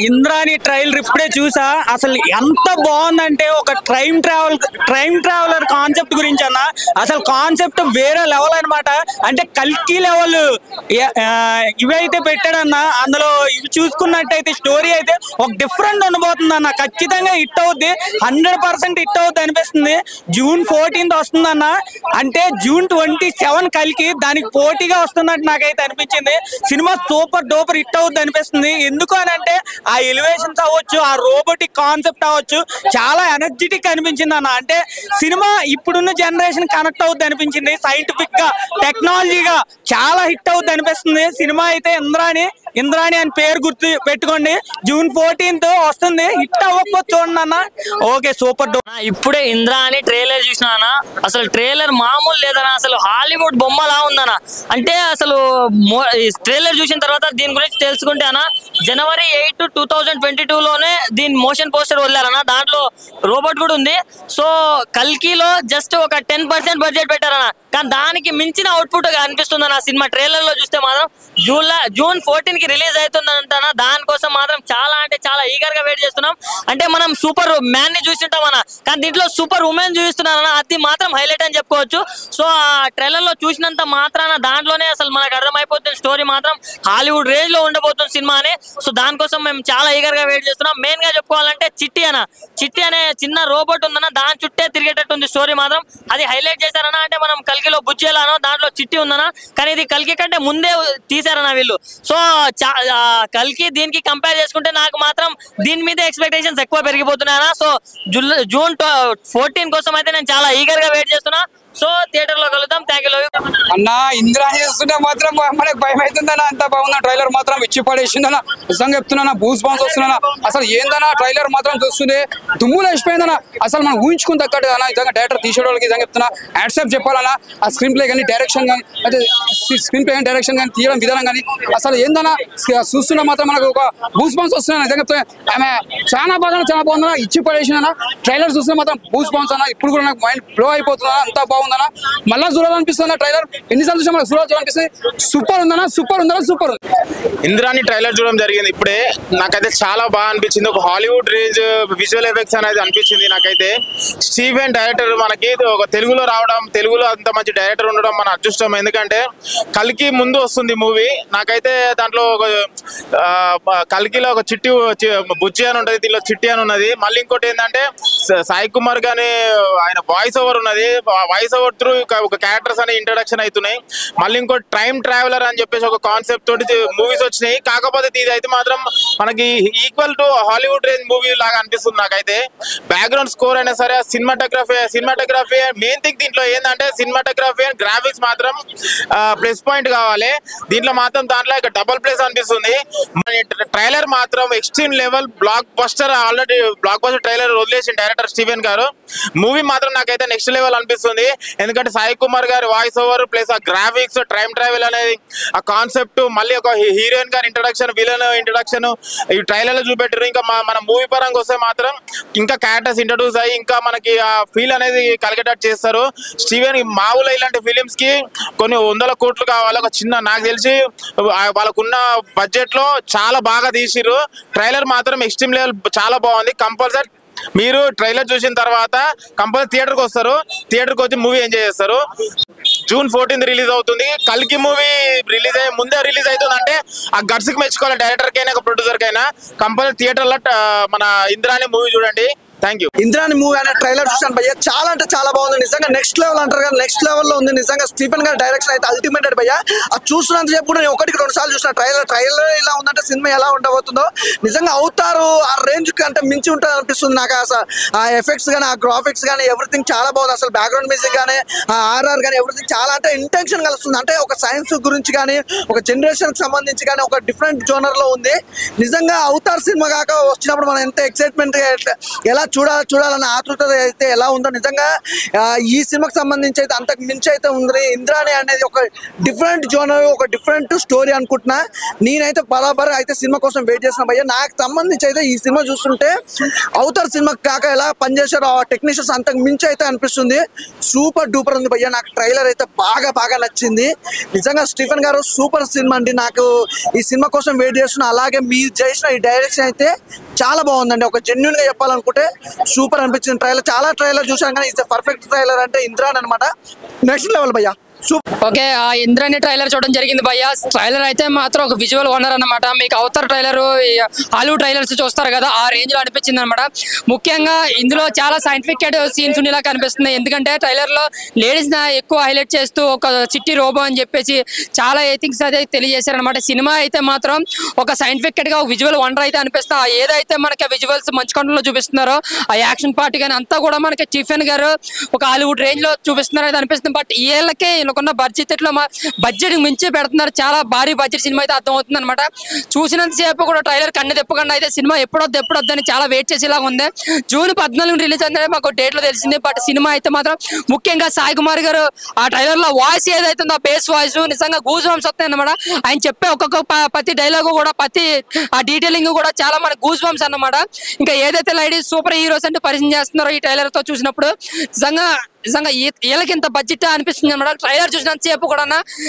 Indrani trailer ఇప్పుడే చూసా. అసలు ఎంత బాగుందంటే ఒక ట్రైమ్ ట్రావెలర్ కాన్సెప్ట్ గురించి అన్న. అసలు కాన్సెప్ట్ వేరే లెవెల్ అనమాట. అంటే కల్కి లెవెల్ ఇవైతే పెట్టాడన్న. అందులో ఇవి చూసుకున్నట్టయితే స్టోరీ అయితే ఒక డిఫరెంట్ ఉండబోతుంది అన్న. ఖచ్చితంగా హిట్ అవుద్ది, 100% హిట్ అవుద్ది అనిపిస్తుంది. June 14th వస్తుందన్న. అంటే June 27 కల్కి దానికి పోటీగా వస్తున్నట్టు నాకైతే అనిపించింది. సినిమా సూపర్ డూపర్ హిట్ అవుద్ది అనిపిస్తుంది. ఎందుకు అని అంటే ఆ ఎలివేషన్స్ అవ్వచ్చు, ఆ రోబోటిక్ కాన్సెప్ట్ అవ్వచ్చు, చాలా ఎనర్జెటిక్ అనిపించింది అన్న. అంటే సినిమా ఇప్పుడున్న జనరేషన్ కనెక్ట్ అవుద్ది అనిపించింది. సైంటిఫిక్ గా, టెక్నాలజీగా చాలా హిట్ అవుద్ది అనిపిస్తుంది. సినిమా అయితే ఇంద్రాణి అని పేరు గుర్తు పెట్టుకోండి. June 14th వస్తుంది. హిట్ అవ్వకపోతే చూడండి అన్న. Okay, super duper. ఇప్పుడే ఇంద్రాణి ట్రైలర్ చూసినా. అసలు ట్రైలర్ మామూలు లేదన్నా. అసలు హాలీవుడ్ బొమ్మలా ఉందన్న. అంటే అసలు ట్రైలర్ చూసిన తర్వాత దీని గురించి తెలుసుకుంటే అన్న, January 8, 2022లోనే దీని మోషన్ పోస్టర్ వదిలారన్న. దాంట్లో రోబోట్ కూడా ఉంది. సో కల్కిలో జస్ట్ ఒక 10% బడ్జెట్ పెట్టారన్న. కానీ దానికి మించిన అవుట్పుట్ అనిపిస్తుంది అన్న సినిమా. ట్రైలర్ లో చూస్తే మాత్రం June 14 కి రిలీజ్ అవుతుందంట. దానికోసం మాత్రం చాలా అంటే చాలా ఈగర్ గా వెయిట్ చేస్తున్నాం. అంటే మనం సూపర్ మ్యాన్ ని చూస్తుంటాం అన్న, కానీ దీంట్లో సూపర్ ఉమెన్ చూస్తున్నారన్న. అది మాత్రం హైలైట్ అని చెప్పుకోవచ్చు. సో ఆ ట్రైలర్ లో చూసినంత మాత్రాన దాంట్లోనే అసలు మనకు అర్థమైపోతుంది స్టోరీ మాత్రం హాలీవుడ్ రేంజ్ లో ఉండబోతుంది సినిమా అని. సో దానికోసం మేము చాలా ఈగర్ గా వెయిట్ చేస్తున్నాం. మెయిన్ గా చెప్పుకోవాలంటే చిట్టి అనే చిన్న రోబోట్ ఉందన్న. దాని చుట్టే తిరిగేటట్టు ఉంది స్టోరీ మాత్రం. అది హైలైట్ చేశారన్న. అంటే మనం కల్కిలో బుచ్చేలానో దాంట్లో చిట్టి ఉందన్న, కానీ ఇది కల్కి కంటే ముందే తీసారన్న వీళ్ళు. సో కల్కి దీనికి కంపేర్ చేసుకుంటే నాకు మాత్రం దీని మీద ఎక్స్పెక్టేషన్స్ ఎక్కువ పెరిగిపోతున్నాయన్న. సో June 14 కోసం అయితే నేను చాలా ఈగర్ గా వెయిట్ చేస్తున్నా. సో థియేటర్ లో కలుద్దాం. థ్యాంక్ యూ అన్న. ఇంద్రాణి చూస్తుంటే మాత్రం మనకు భయం అవుతుందన్న. అంత బాగుందా ట్రైలర్ మాత్రం ఇచ్చి పడేసిందన్న. నిజంగా చెప్తున్నా, బూస్ బాన్స్ వస్తున్నా. అసలు ఏందన్నా ట్రైలర్ మాత్రం చూస్తుంది దుమ్ములు వేసిపోయిందన్న. అసలు మనం ఊహించుకుని తగ్గట్టు అన్న. నిజంగా డైరెక్టర్ తీసే వాళ్ళకి నిజంగా చెప్తున్నా యాక్సెప్ట్ చెప్పాలన్నా. ఆ స్క్రీన్ ప్లే కానీ డైరెక్షన్ కానీ, అదే స్క్రీన్ ప్లే కానీ డైరెక్షన్ కానీ తీయడం విధానం కానీ అసలు ఏందన్నా చూస్తున్నా మాత్రం మనకు ఒక బూస్ బాన్స్ వస్తున్నా. నిజంగా చెప్తున్నా ఆమె చాలా బాగుందన్న. ఇచ్చి పడేసిందన్న. ట్రైలర్ చూస్తున్నా మాత్రం బూస్ బాన్స్ అన్న. ఇప్పుడు కూడా నాకు మైండ్ బ్లో అయిపోతున్నా. అంత బాగుందన్న. మళ్ళా చూడాలనిపిస్తుంది ట్రైలర్. ఎన్నిసార్లు చూసా మనకు చూడాలనిపిస్తుంది. సూపర్ ఉందన్న. సూపర్ ఉంది. ఇంద్రాని ట్రైలర్ చూడడం జరిగింది ఇప్పుడే. నాకైతే చాలా బాగా అనిపించింది. ఒక హాలీవుడ్ రేంజ్ విజువల్ ఎఫెక్ట్స్ అనేది అనిపించింది నాకైతే. స్టీవెన్ డైరెక్టర్ మనకి ఒక తెలుగులో రావడం, తెలుగులో అంత మంచి డైరెక్టర్ ఉండడం మన అదృష్టం. ఎందుకంటే కల్కి ముందు వస్తుంది మూవీ. నాకైతే దాంట్లో కల్కిలో ఒక బుజ్జి అని ఉంటుంది, దీనిలో చిట్టి అని ఉన్నది. మళ్ళీ ఇంకోటి ఏంటంటే సాయి కుమార్ గానీ ఆయన వాయిస్ ఓవర్ ఉన్నది. వాయిస్ ఓవర్ త్రూ ఒక క్యారెక్టర్స్ అనే ఇంట్రడక్షన్ అవుతున్నాయి. మళ్ళీ ఇంకో టైమ్ ట్రావెలర్ అని చెప్పేసి ఒక కాన్సెప్ట్ తోటి మూవీస్ వచ్చినాయి. కాకపోతే ఇది అయితే మాత్రం మనకి equal to Hollywood range movie లాగా అనిపిస్తుంది నాకైతే. బ్యాక్గ్రౌండ్ స్కోర్ అయినా సరే, సినిమాటోగ్రఫీ మెయిన్ థింగ్ దీంట్లో ఏంటంటే సినిమాటోగ్రఫీ అండ్ గ్రాఫిక్స్ మాత్రం ప్లస్ పాయింట్ కావాలి. దీంట్లో మాత్రం దాంట్లో ఇక డబల్ ప్లేస్ అనిపిస్తుంది. ట్రైలర్ మాత్రం extreme level block buster. Already block buster trailer వదిలేసిన డైరెక్టర్ స్టీవెన్ గారు. మూవీ మాత్రం నాకైతే నెక్స్ట్ లెవెల్ అనిపిస్తుంది. ఎందుకంటే సాయి కుమార్ గారి వాయిస్ ఓవర్ ప్లస్ ఆ గ్రాఫిక్స్, టైం ట్రావెల్ అనేది ఆ కాన్సెప్ట్, మళ్ళీ ఒక హీరోయిన్ గారి ఇంట్రడక్షన్, విలన్ ఇంట్రడక్షన్ ఈ ట్రైలర్ లో చూపెట్టారు. ఇంకా మన మూవీ పరంగా వస్తే మాత్రం ఇంకా క్యారెక్టర్స్ ఇంట్రడ్యూస్ అయ్యి ఇంకా మనకి ఆ ఫీల్ అనేది కలిగేటట్టు చేస్తారు. స్టీవెన్ మామూలు ఇలాంటి ఫిలిమ్స్ కి కొన్ని 100 కోట్లు కావాలి. ఒక చిన్న నాకు తెలిసి వాళ్ళకున్న బడ్జెట్ లో చాలా బాగా తీసిర్రు. ట్రైలర్ మాత్రం ఎక్స్ట్రీమ్ లెవెల్ చాలా బాగుంది. కంపల్సరీ మీరు ట్రైలర్ చూసిన తర్వాత కంపల్సరీ థియేటర్కి వస్తారు. థియేటర్కి వచ్చి మూవీ ఎంజాయ్ చేస్తారు. June 14 రిలీజ్ అవుతుంది. కల్కి మూవీ రిలీజ్ అయ్యే ముందే రిలీజ్ అవుతుంది అంటే ఆ గట్స్ కి మెచ్చుకోవాలి డైరెక్టర్ కైనా ప్రొడ్యూసర్ కైనా. కంపల్సరీ థియేటర్ లో మన ఇంద్రాని మూవీ చూడండి. Thank you. ఇంద్రాని మూవీ అనే ట్రైలర్ చూసాను భయ్య. చాలా అంటే చాలా బాగుంది. నిజంగా నెక్స్ట్ లెవెల్ అంటారు కదా, నెక్స్ట్ లెవెల్ లో ఉంది. నిజంగా స్టీఫెన్ గారి డైరెక్షన్ అయితే అల్టిమేటెడ్ భయ్య. అది చూస్తున్నంత చెప్పు నేను 1-2 సార్లు చూసిన ట్రైలర్ ఇలా ఉందంటే సినిమా ఎలా ఉండబోతుందో నిజంగా అవుతారు ఆ రేంజ్ కంటే మించి ఉంటుంది అనిపిస్తుంది నాకు. ఆ ఎఫెక్ట్స్ కానీ, ఆ గ్రాఫిక్స్ కానీ ఎవ్రీథింగ్ చాలా బాగుంది. అసలు బ్యాక్గ్రౌండ్ మ్యూజిక్ కానీ, ఆ ఆర్ఆర్ కానీ ఎవ్రీథింగ్ చాలా అంటే ఇంటెన్షన్ కలుస్తుంది. అంటే ఒక సైన్స్ గురించి కానీ, ఒక జనరేషన్ కి సంబంధించి కానీ ఒక డిఫరెంట్ జోనర్ లో ఉంది. నిజంగా అవుతారు సినిమా కాక వచ్చినప్పుడు మనం ఎంత ఎక్సైట్మెంట్ ఎలా చూడాలన్న ఆతృత అయితే ఎలా ఉందో నిజంగా ఈ సినిమాకి సంబంధించి అయితే అంతకు మించి అయితే ఉంది. ఇంద్రాణి అనేది ఒక డిఫరెంట్ జోనర్, ఒక డిఫరెంట్ స్టోరీ అనుకుంటున్నా. నేనైతే బరాబర్ అయితే సినిమా కోసం వెయిట్ చేసిన భయ్య. నాకు సంబంధించి అయితే ఈ సినిమా చూస్తుంటే అవతార్ సినిమా కాక ఎలా పనిచేశారో ఆ టెక్నీషియన్స్ అంతకు మించి అయితే అనిపిస్తుంది. సూపర్ డూపర్ ఉంది భయ్య. నాకు ట్రైలర్ అయితే బాగా నచ్చింది. నిజంగా స్టీఫెన్ గారు సూపర్ సినిమా అండి. నాకు ఈ సినిమా కోసం వెయిట్ చేస్తున్నా. అలాగే మీరు చేసిన ఈ డైరెక్షన్ అయితే చాలా బాగుందండి. ఒక జెన్యున్ గా చెప్పాలనుకుంటే సూపర్ అనిపించింది. ట్రైలర్ చూసాను కానీ ఇట్స్ పర్ఫెక్ట్ ట్రైలర్ అంటే ఇంద్రాన్ అనమాట. నెక్స్ట్ లెవెల్ భయ్య. ఓకే, ఆ ఇంద్రాణి ట్రైలర్ చూడడం జరిగింది భయ్య. ట్రైలర్ అయితే మాత్రం ఒక విజువల్ వనర్ అన్నమాట. మీకు అవతార్ ట్రైలర్, హాలీవుడ్ ట్రైలర్స్ చూస్తారు కదా, ఆ రేంజ్ లో అనిపించింది అనమాట. ముఖ్యంగా ఇందులో చాలా సైంటిఫిక్ సీన్స్ ఉండేలా కనిపిస్తుంది. ఎందుకంటే ట్రైలర్ లో లేడీస్ ఎక్కువ హైలైట్ చేస్తూ ఒక చిట్టి రోబో అని చెప్పేసి చాలా థింగ్స్ అయితే తెలియజేశారు అనమాట. సినిమా అయితే మాత్రం ఒక సైంటిఫిక్ గా విజువల్ వండర్ అయితే అనిపిస్తుంది. ఏదైతే మనకి విజువల్స్ మంచి కంట్రోల్ లో చూపిస్తున్నారో ఆ యాక్షన్ పార్ట్ కానీ అంతా కూడా మనకి స్టీఫెన్ గారు ఒక హాలీవుడ్ రేంజ్ లో చూపిస్తున్నారు అయితే అనిపిస్తుంది. బట్ వీళ్ళకే ఉన్న బడ్జెట్ మించి పెడుతున్నారు. చాలా భారీ బడ్జెట్ సినిమా అయితే అర్థమవుతుంది అనమాట. చూసినంతసేపు కూడా ట్రైలర్ కన్ను తెప్పకుండా అయితే సినిమా ఎప్పుడొద్దని చాలా వెయిట్ చేసేలాగా ఉంది. జూన్ 14 రిలీజ్ అయిందని మాకు డేట్ లో తెలిసింది. బట్ సినిమా అయితే మాత్రం ముఖ్యంగా సాయి కుమార్ గారు ఆ ట్రైలర్ లో వాయిస్ ఏదైతే ఉందో బేస్ వాయిస్ నిజంగా గూజ్ బంప్స్ వస్తాయి అనమాట. ఆయన చెప్పే ఒక్కొక్క ప్రతి డైలాగు కూడా ప్రతి ఆ డీటెయిలింగ్ కూడా చాలా మన గూజ్ బంప్స్ అన్నమాట. ఇంకా ఏదైతే లేడీస్ సూపర్ హీరోస్ అంటే పరిచయం చేస్తున్నారో ఈ ట్రైలర్ తో చూసినప్పుడు నిజంగా వీళ్ళకి ఇంత బడ్జెట్ అనిపిస్తుంది అనమాట. ట్రైలర్ చూసినంత సేపు కూడా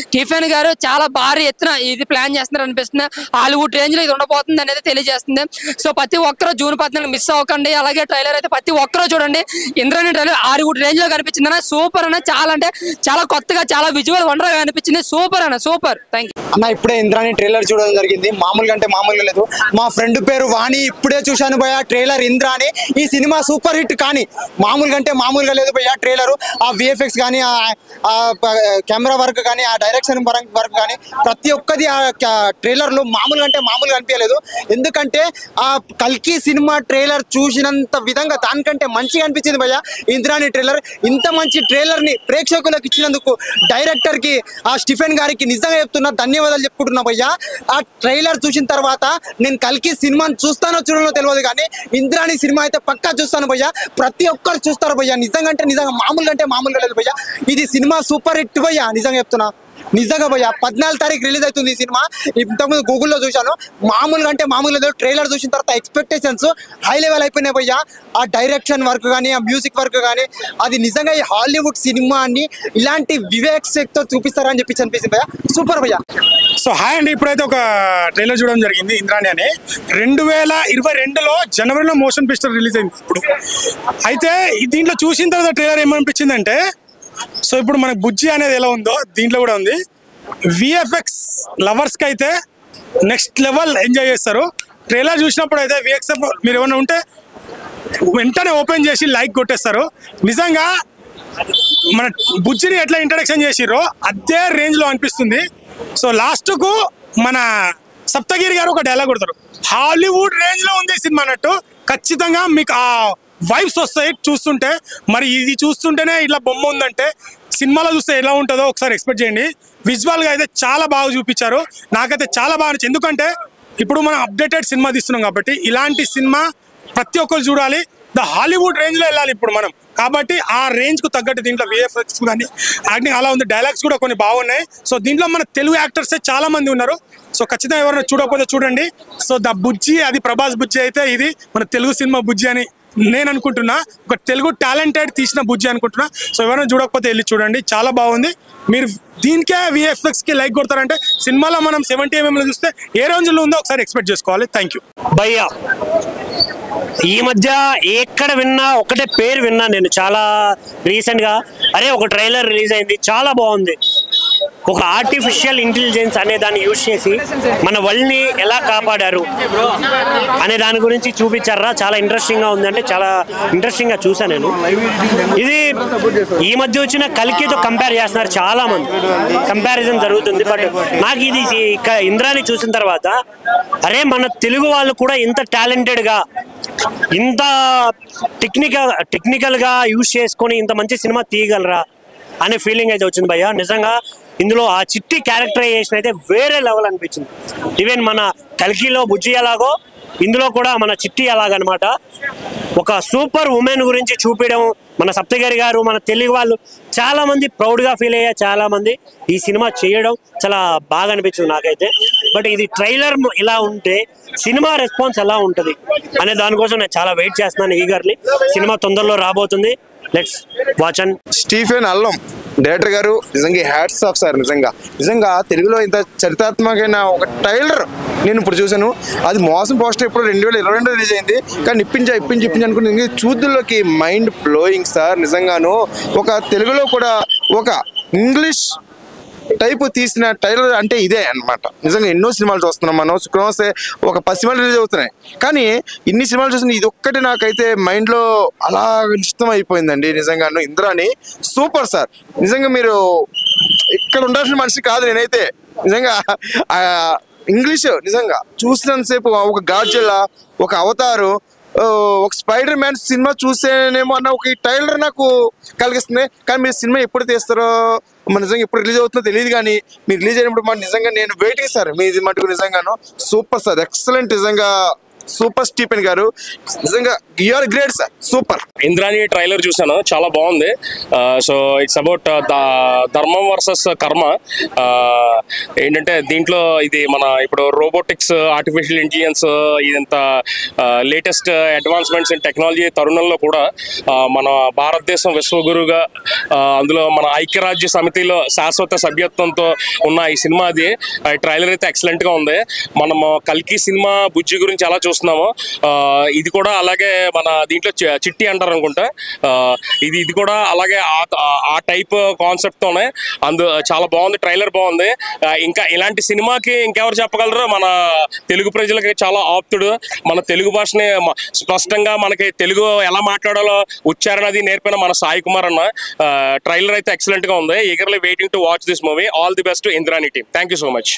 స్టీఫెన్ గారు చాలా భారీ ఎత్తున ఇది ప్లాన్ చేస్తున్నారు అనిపిస్తుంది. హాలీవుడ్ రేంజ్ లో ఇది ఉండబోతుంది అనేది తెలియజేస్తుంది. సో ప్రతి ఒక్కరూ జూన్ 14 మిస్ అవ్వకండి. అలాగే ట్రైలర్ అయితే ప్రతి ఒక్కరూ చూడండి. ఇంద్రాణి ట్రైలర్ హాలీవుడ్ రేంజ్ లో కనిపించింది అన్న. సూపర్ అన్న, చాలా అంటే చాలా కొత్తగా చాలా విజువల్ వండర్ గా అనిపించింది. సూపర్ అన్న, సూపర్. థ్యాంక్ యూ అన్న. ఇప్పుడే ఇంద్రాణి ట్రైలర్ చూడడం జరిగింది. మామూలుగా అంటే మామూలుగా లేదు. మా ఫ్రెండ్ పేరు వాణి. ఇప్పుడే చూశాను భయ్య ట్రైలర్ ఇంద్రాణి. ఈ సినిమా సూపర్ హిట్ కానీ మామూలుగా అంటే మామూలుగా లేదు భయ్య. ట్రైలర్ ఆ విఎఫ్ఎక్స్ కానీ, ఆ కెమెరా వర్క్ కానీ, ఆ డైరెక్షన్ వర్క్ కానీ ప్రతి ఒక్కది ఆ ట్రైలర్ లో మామూలుగా అంటే మామూలుగా అనిపించలేదు. ఎందుకంటే ఆ కల్కి సినిమా ట్రైలర్ చూసినంత విధంగా దానికంటే మంచిగా అనిపించింది భయ్య ఇంద్రాణి ట్రైలర్. ఇంత మంచి ట్రైలర్ ని ప్రేక్షకులకు ఇచ్చినందుకు డైరెక్టర్ కి, ఆ స్టీఫెన్ గారికి నిజంగా చెప్తున్నా ధన్యవాదాలు చెప్పుకుంటున్నా భయ్య. ఆ ట్రైలర్ చూసిన తర్వాత నేను కల్కి సినిమాని చూస్తానో చూడనో తెలియదు కానీ ఇంద్రాణి సినిమా అయితే పక్కా చూస్తాను భయ్య. ప్రతి ఒక్కరు చూస్తారు భయ్య. నిజంగా అంటే నిజంగా మామూలుగా అంటే మామూలుగా లేదు భయ్య. ఇది సినిమా సూపర్ హిట్ భయ్య. నిజంగా చెప్తున్నా. నిజంగా భయ్య 14 తారీఖు రిలీజ్ అవుతుంది ఈ సినిమా. ఇంతకుముందు గూగుల్లో చూశాను. మామూలుగా అంటే మామూలుగా లేదు. ట్రైలర్ చూసిన తర్వాత ఎక్స్పెక్టేషన్స్ హై లెవెల్ అయిపోయినాయి భయ్య. ఆ డైరెక్షన్ వర్క్ కానీ, ఆ మ్యూజిక్ వర్క్ కానీ అది నిజంగా ఈ హాలీవుడ్ సినిమాని ఇలాంటి వివేక్తో చూపిస్తారని చెప్పి అనిపించింది భయ్య. సూపర్ భయ్య. సో హాయ్ అండి. ఇప్పుడైతే ఒక ట్రైలర్ చూడడం జరిగింది ఇంద్రాణి అని. 2022లో జనవరిలో మోషన్ పిక్చర్ రిలీజ్ అయింది. ఇప్పుడు అయితే దీంట్లో చూసిన తర్వాత ట్రైలర్ ఏమనిపించిందంటే, సో ఇప్పుడు మనకు బుజ్జి అనేది ఎలా ఉందో దీంట్లో కూడా ఉంది. విఎఫ్ఎక్స్ లవర్స్కి అయితే నెక్స్ట్ లెవెల్ ఎంజాయ్ చేస్తారు. ట్రైలర్ చూసినప్పుడు అయితే విఎక్స్ఎఫ్ మీరు ఏమైనా ఉంటే వెంటనే ఓపెన్ చేసి లైక్ కొట్టేస్తారు. నిజంగా మన బుజ్జిని ఎట్లా ఇంట్రడక్షన్ చేసిర్రో అదే రేంజ్లో అనిపిస్తుంది. సో లాస్ట్కు మన సప్తగిరి గారు ఒక డైలాగ్ కొడతారు. హాలీవుడ్ రేంజ్లో ఉంది సినిమా అన్నట్టు. ఖచ్చితంగా మీకు ఆ వైబ్స్ వస్తాయి చూస్తుంటే. మరి ఇది చూస్తుంటేనే ఇట్లా బొమ్మ ఉందంటే సినిమాలో చూస్తే ఎలా ఉంటుందో ఒకసారి ఎక్స్పెక్ట్ చేయండి. విజువల్గా అయితే చాలా బాగా చూపించారు. నాకైతే చాలా బాగా నచ్చింది. ఎందుకంటే ఇప్పుడు మనం అప్డేటెడ్ సినిమా తీస్తున్నాం కాబట్టి ఇలాంటి సినిమా ప్రతి ఒక్కరు చూడాలి. ద హాలీవుడ్ రేంజ్లో వెళ్ళాలి ఇప్పుడు మనం. కాబట్టి ఆ రేంజ్కు తగ్గట్టు దీంట్లో విఎఫ్ఎక్స్ కానీ యాక్టింగ్ అలా ఉంది. డైలాగ్స్ కూడా కొన్ని బాగున్నాయి. సో దీంట్లో మన తెలుగు యాక్టర్సే చాలా మంది ఉన్నారు. సో ఖచ్చితంగా ఎవరైనా చూడకపోతే చూడండి. సో ద బుజ్జి, అది ప్రభాస్ బుజ్జి అయితే ఇది మన తెలుగు సినిమా బుజ్జి అని నేను అనుకుంటున్నా. ఒక తెలుగు టాలెంటెడ్ తీసిన బుజ్జి అనుకుంటున్నా. సో ఎవరైనా చూడకపోతే వెళ్ళి చూడండి, చాలా బాగుంది. మీరు దీనికే విఎఫ్ఎక్స్కి లైక్ కొడతారంటే సినిమాలో మనం 70mm చూస్తే ఏ రేంజ్లో ఉందో ఒకసారి ఎక్స్పెక్ట్ చేసుకోవాలి. థ్యాంక్ యూ భయ్యా. ఈ మధ్య ఎక్కడ విన్నా ఒకటే పేరు విన్నా నేను చాలా రీసెంట్గా. అరే ఒక ట్రైలర్ రిలీజ్ అయింది, చాలా బాగుంది. ఒక ఆర్టిఫిషియల్ ఇంటెలిజెన్స్ అనే దాన్ని యూజ్ చేసి మన వరల్డ్ని ఎలా కాపాడారు అనే దాని గురించి చూపించారా. చాలా ఇంట్రెస్టింగ్గా ఉంది. అంటే చాలా ఇంట్రెస్టింగ్గా చూసాను నేను. ఇది ఈ మధ్య వచ్చిన కల్కితో కంపేర్ చేస్తున్నారు చాలా మంది. కంపారిజన్ జరుగుతుంది. బట్ నాకు ఇది ఇంద్రాని చూసిన తర్వాత అరే మన తెలుగు వాళ్ళు కూడా ఇంత టాలెంటెడ్గా, ఇంత టెక్నికల్గా యూజ్ చేసుకొని ఇంత మంచి సినిమా తీయగలరా అనే ఫీలింగ్ అయితే వచ్చింది భయ్య. నిజంగా ఇందులో ఆ చిట్టి క్యారెక్టరైజేషన్ అయితే వేరే లెవెల్ అనిపించింది. ఈవెన్ మన కల్కిలో బుజ్జి ఎలాగో ఇందులో కూడా మన చిట్టి అలాగనమాట ఒక సూపర్ ఉమెన్ గురించి చూపించడం మన సప్తగిరి గారు మన తెలుగు వాళ్ళు చాలా మంది ప్రౌడ్గా ఫీల్ అయ్యారు. చాలా మంది ఈ సినిమా చేయడం చాలా బాగా అనిపించింది నాకైతే. బట్ ఇది ట్రైలర్ ఇలా ఉంటే సినిమా రెస్పాన్స్ ఎలా ఉంటుంది అనే దానికోసం నేను చాలా వెయిట్ చేస్తున్నాను ఈగర్లీ. సినిమా తొందరలో రాబోతుంది. Let's watch. అండ్ స్టీఫెన్ అల్లం డైరెక్టర్ గారు నిజంగా హ్యాట్స్ ఆఫ్ సార్. నిజంగా తెలుగులో ఇంత చరిత్రాత్మకమైన ఒక ట్రైలర్ నేను ఇప్పుడు చూశాను. అది మోసం పోస్టర్ ఇప్పుడు 2022 రిలీజ్ అయింది. కానీ ఇప్పించి అనుకుని చూద్దుల్లోకి మైండ్ బ్లోయింగ్ సార్. నిజంగాను ఒక తెలుగులో కూడా ఒక ఇంగ్లీష్ టైపు తీసిన ట్రైలర్ అంటే ఇదే అన్నమాట. నిజంగా ఎన్నో సినిమాలు చూస్తున్నాం మనం. శుక్రవారం వస్తే ఒక 10 సినిమాలు రిలీజ్ అవుతున్నాయి. కానీ ఇన్ని సినిమాలు చూసిన ఇది ఒక్కటి నాకైతే మైండ్లో అలా నిశ్చితం అయిపోయిందండి. నిజంగాను ఇంద్రాని సూపర్ సార్. నిజంగా మీరు ఇక్కడ ఉండాల్సిన మనిషి కాదు నేనైతే. నిజంగా ఇంగ్లీష్ నిజంగా చూసినంతసేపు ఒక గాడ్జిల్లా, ఒక అవతారు, ఒక స్పైడర్ మ్యాన్ సినిమా చూసేనేమో అన్న ఒక ట్రైలర్ నాకు కలిగిస్తుంది. కానీ మీరు సినిమా ఎప్పుడు తీస్తారో మన నిజంగా ఎప్పుడు రిలీజ్ అవుతుందో తెలియదు. కానీ మీరు రిలీజ్ అయినప్పుడు మన నిజంగా నేను వెయిటింగ్ సార్. మీది మటుకు నిజంగాను సూపర్ సార్. ఎక్సలెంట్. నిజంగా సూపర్ స్టీఫెన్ గారు నిజంగా you are great sir. Super. Indrani trailer చూసాను, చాలా బాగుంది. సో ఇట్స్ అబౌట్ ధర్మం వర్సెస్ కర్మ. ఏంటంటే దీంట్లో ఇది మన ఇప్పుడు రోబోటిక్స్, ఆర్టిఫిషియల్ ఇంటెలిజెన్స్, ఇదంత లేటెస్ట్ అడ్వాన్స్మెంట్స్ ఇన్ టెక్నాలజీ తరుణంలో కూడా మన భారతదేశం విశ్వగురుగా, అందులో మన ఐక్యరాజ్య సమితిలో శాశ్వత సభ్యత్వంతో ఉన్న ఈ సినిమాది ట్రైలర్ అయితే ఎక్సలెంట్ గా ఉంది. మనము కల్కి సినిమా బుజ్జి గురించి ఎలా చూస్తున్నాము, ఇది కూడా అలాగే మన దీంట్లో చిట్టి అంటారు అనుకుంటా. ఇది కూడా అలాగే ఆ టైప్ కాన్సెప్ట్ తోనే చాలా బాగుంది. ట్రైలర్ బాగుంది. ఇంకా ఇలాంటి సినిమాకి ఇంకెవరు చెప్పగలరు? మన తెలుగు ప్రజలకి చాలా ఆప్తుడు. మన తెలుగు భాషని స్పష్టంగా మనకి తెలుగు ఎలా మాట్లాడాలో ఉచ్చారణ అది నేర్పిన మన సాయి కుమార్ అన్న. ట్రైలర్ అయితే ఎక్సలెంట్ గా ఉంది. Eagerly waiting to watch this movie. All the best Indrani team. Thank you so much.